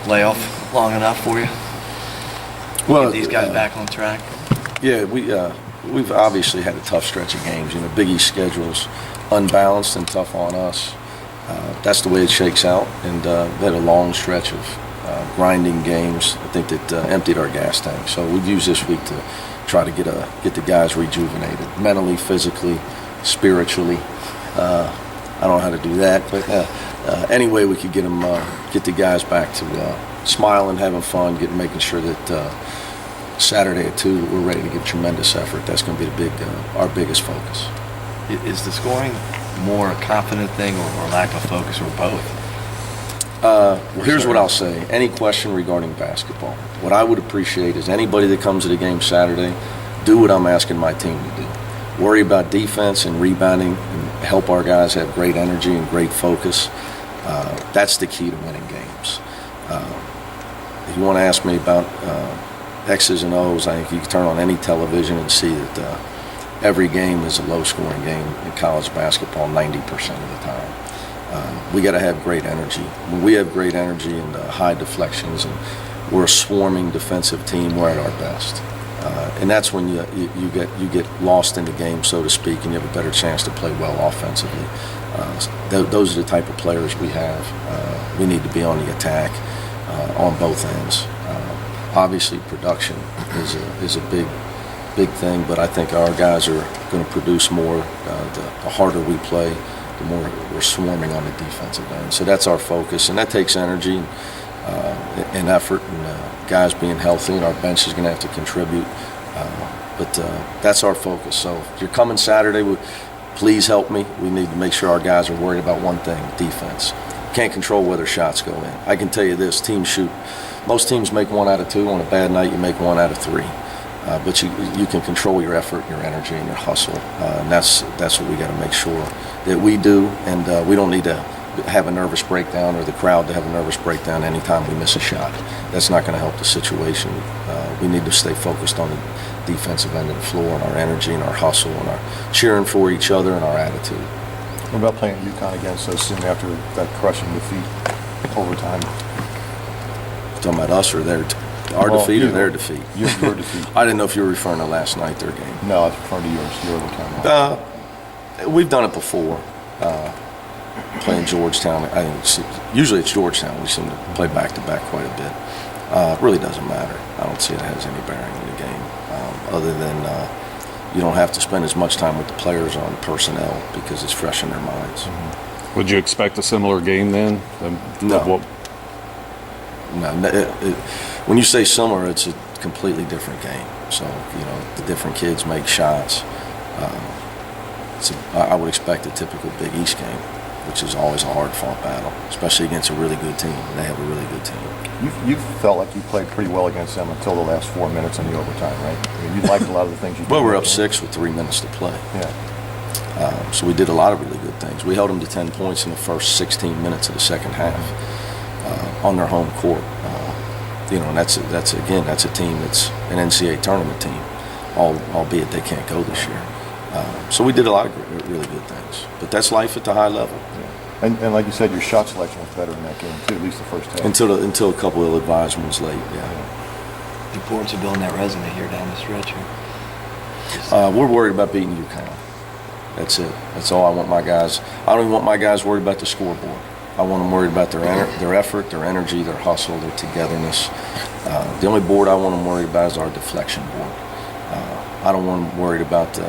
layoff long enough for you? Well, Get these guys back on track? Yeah, we've obviously had a tough stretch of games. Big East schedule's unbalanced and tough on us. That's the way it shakes out, and we had a long stretch of grinding games. I think that emptied our gas tank. So we've used this week to try to get the guys rejuvenated, mentally, physically, spiritually. I don't know how to do that, but any way we could get the guys back to smiling, having fun, making sure that Saturday at 2 we're ready to give tremendous effort. That's going to be our biggest focus. Is the scoring more a confident thing or lack of focus, or both? Well, here's what I'll say. Any question regarding basketball, what I would appreciate is anybody that comes to the game Saturday, do what I'm asking my team to do. Worry about defense and rebounding and help our guys have great energy and great focus. That's the key to winning games. If you want to ask me about X's and O's, I think you can turn on any television and see that every game is a low-scoring game in college basketball 90% of the time. We got to have great energy. When we have great energy and high deflections, and we're a swarming defensive team, we're at our best. And that's when you get lost in the game, so to speak, and you have a better chance to play well offensively. Those are the type of players we have. We need to be on the attack on both ends. Obviously, production is a big thing, but I think our guys are going to produce more. The harder we play, the more we're swarming on the defensive end. So that's our focus, and that takes energy and effort, and guys being healthy, and our bench is going to have to contribute. But that's our focus. So if you're coming Saturday, please help me. We need to make sure our guys are worried about one thing: defense. Can't control whether shots go in. I can tell you this: most teams make 1 out of 2. On a bad night, you make 1 out of 3. But you can control your effort, your energy, and your hustle. And that's what we got to make sure that we do. And we don't need to have a nervous breakdown, or the crowd to have a nervous breakdown anytime we miss a shot. That's not going to help the situation. We need to stay focused on the defensive end of the floor, and our energy and our hustle and our cheering for each other and our attitude. What about playing UConn again so soon after that crushing defeat overtime? Talking about us or our defeat or their defeat? Your defeat. I didn't know if you were referring to last night, their game. No, I was referring to yours, your overtime. We've done it before, playing Georgetown. Usually it's Georgetown. We seem to play back-to-back quite a bit. It really doesn't matter. I don't see it has any bearing in the game, other than you don't have to spend as much time with the players on personnel because it's fresh in their minds. Mm-hmm. Would you expect a similar game then? No. When you say similar, it's a completely different game. So, the different kids make shots. I would expect a typical Big East game, which is always a hard-fought battle, especially against a really good team. They have a really good team. You felt like you played pretty well against them until the last 4 minutes in the overtime, right? I mean, you liked a lot of the things you did. Well, we're up 6 with 3 minutes to play. Yeah. So we did a lot of really good things. We held them to 10 points in the first 16 minutes of the second half on their home court. And that's a team that's an NCAA tournament team, albeit they can't go this year. So we did a lot of really good things. But that's life at the high level. Yeah. And like you said, your shot selection was better in that game too, at least the first half. Until a couple of ill-advised ones late. Yeah. The importance of building that resume here down the stretch here. We're worried about beating UConn. That's it. That's all I want my guys. I don't even want my guys worried about the scoreboard. I want them worried about their effort, their energy, their hustle, their togetherness. The only board I want them worried about is our deflection board. I don't want them worried about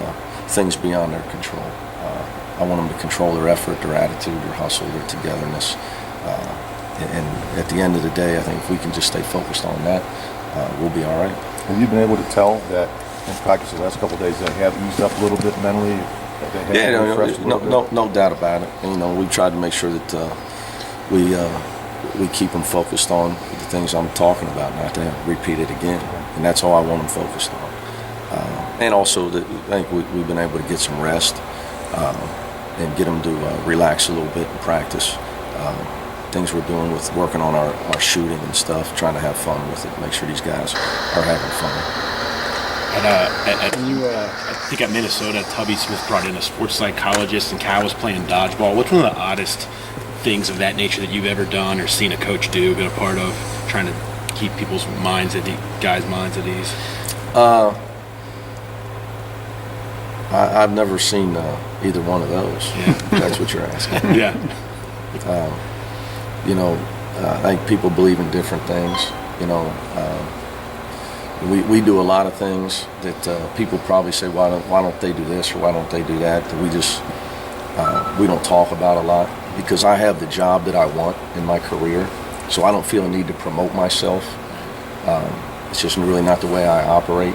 things beyond their control. I want them to control their effort, their attitude, their hustle, their togetherness. And at the end of the day, I think if we can just stay focused on that, we'll be all right. Have you been able to tell that in practice the last couple of days they have eased up a little bit mentally? No doubt about it. We've tried to make sure that we keep them focused on the things I'm talking about, not to repeat it again. And that's all I want them focused on. And also, I think we've been able to get some rest and get them to relax a little bit in practice. Things we're doing with working on our shooting and stuff, trying to have fun with it, make sure these guys are having fun. I think at Minnesota, Tubby Smith brought in a sports psychologist, and Cal was playing dodgeball. What's one of the oddest things of that nature that you've ever done or seen a coach do, been a part of, trying to keep people's minds guys' minds at ease? I've never seen either one of those. Yeah. If that's what you're asking. Yeah. I think people believe in different things. We do a lot of things that people probably say, why don't they do this or why don't they do that? That we don't talk about a lot because I have the job that I want in my career, so I don't feel a need to promote myself. It's just really not the way I operate.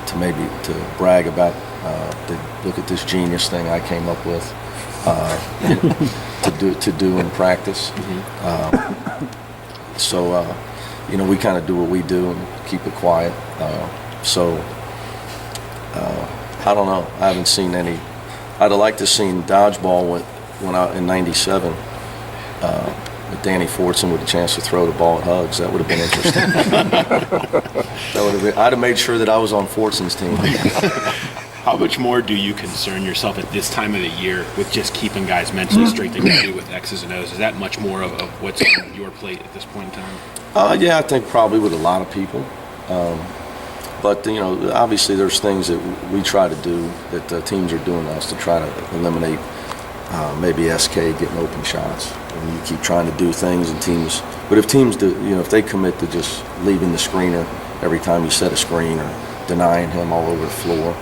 To brag about, look at this genius thing I came up with to do in practice. We kind of do what we do and keep it quiet. I don't know. I haven't seen any. I'd have liked to seen dodgeball when I in '97. With Danny Fortson with a chance to throw the ball at Hugs. That would have been interesting. I'd have made sure that I was on Fortson's team. How much more do you concern yourself at this time of the year with just keeping guys mentally straight than you do with X's and O's? Is that much more of what's on your plate at this point in time? Yeah, I think probably with a lot of people. But obviously there's things that we try to do that teams are doing to us to try to eliminate maybe SK getting open shots. And you keep trying to do things and teams. But if teams do, if they commit to just leaving the screener every time you set a screen or denying him all over the floor,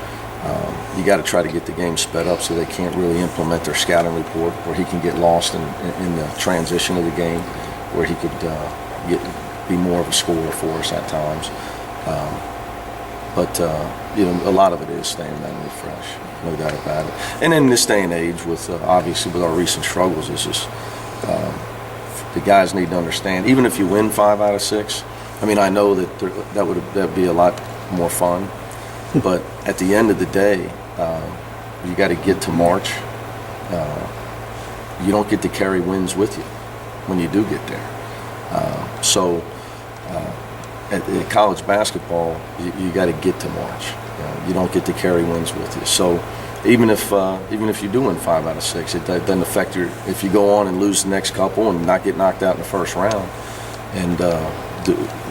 you got to try to get the game sped up so they can't really implement their scouting report, where he can get lost in the transition of the game, where he could be more of a scorer for us at times. But a lot of it is staying mentally fresh, no doubt about it. And in this day and age, with obviously with our recent struggles, it's just the guys need to understand. Even if you win 5 out of 6, I mean, I know that that'd be a lot more fun. But at the end of the day, you got to get to March. You don't get to carry wins with you when you do get there. At college basketball, you got to get to March. You don't get to carry wins with you. So even if you do win 5 out of 6, it doesn't affect your. If you go on and lose the next couple and not get knocked out in the first round, and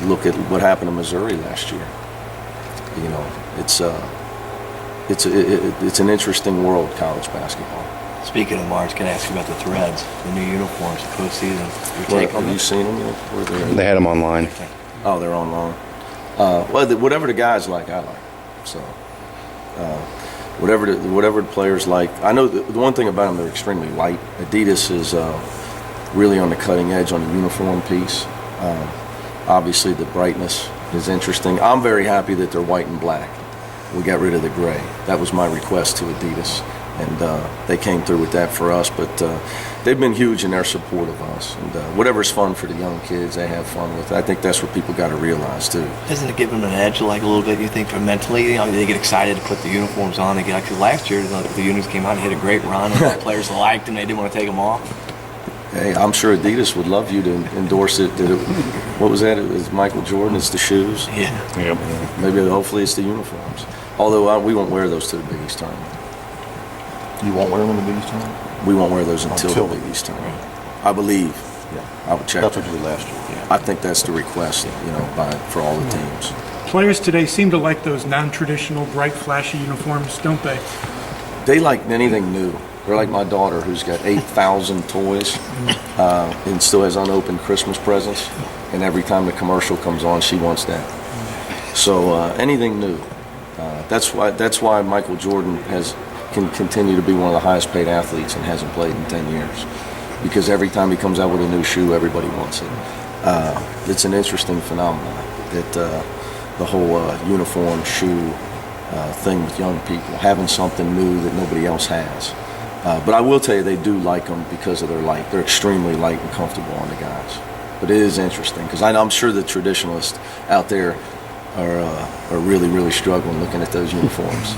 look at what happened to Missouri last year. It's an interesting world, college basketball. Speaking of Mars, can I ask you about the threads, the new uniforms, the postseason? Your take on Have you them? seen them yet? Where they're They had them online. Oh, they're online. Whatever the guys like, I like. So, whatever the players like. I know the one thing about them, they're extremely light. Adidas is really on the cutting edge on the uniform piece. Obviously, the brightness is interesting. I'm very happy that they're white and black. We got rid of the gray. That was my request to Adidas, and they came through with that for us. But they've been huge in their support of us. And whatever's fun for the young kids, they have fun with. I think that's what people got to realize too. Doesn't it give them an edge, like a little bit? You think, for mentally, they get excited to put the uniforms on. Because last year the uniforms came out and hit a great run, and the players liked them. They didn't want to take them off. Hey, I'm sure Adidas would love you to endorse it. What was that? It was Michael Jordan. It's the shoes. Yeah. Yep. Maybe hopefully it's the uniforms. Although we won't wear those to the Big East tournament. You won't wear them in the Big East tournament? We won't wear those until Until the Big East tournament. I believe. Yeah. I would check. That's what you did last year. Yeah. I think that's the request, for all the teams. Players today seem to like those non-traditional, bright, flashy uniforms, don't they? They like anything new. They're like my daughter, who's got 8,000 toys and still has unopened Christmas presents. And every time the commercial comes on, she wants that. So anything new. That's why Michael Jordan can continue to be one of the highest paid athletes and hasn't played in 10 years. Because every time he comes out with a new shoe, everybody wants it. It's an interesting phenomenon that the whole uniform shoe thing with young people, having something new that nobody else has. But I will tell you, they do like them because of their light. They're extremely light and comfortable on the guys. But it is interesting because I'm sure the traditionalists out there are really, really struggling looking at those uniforms.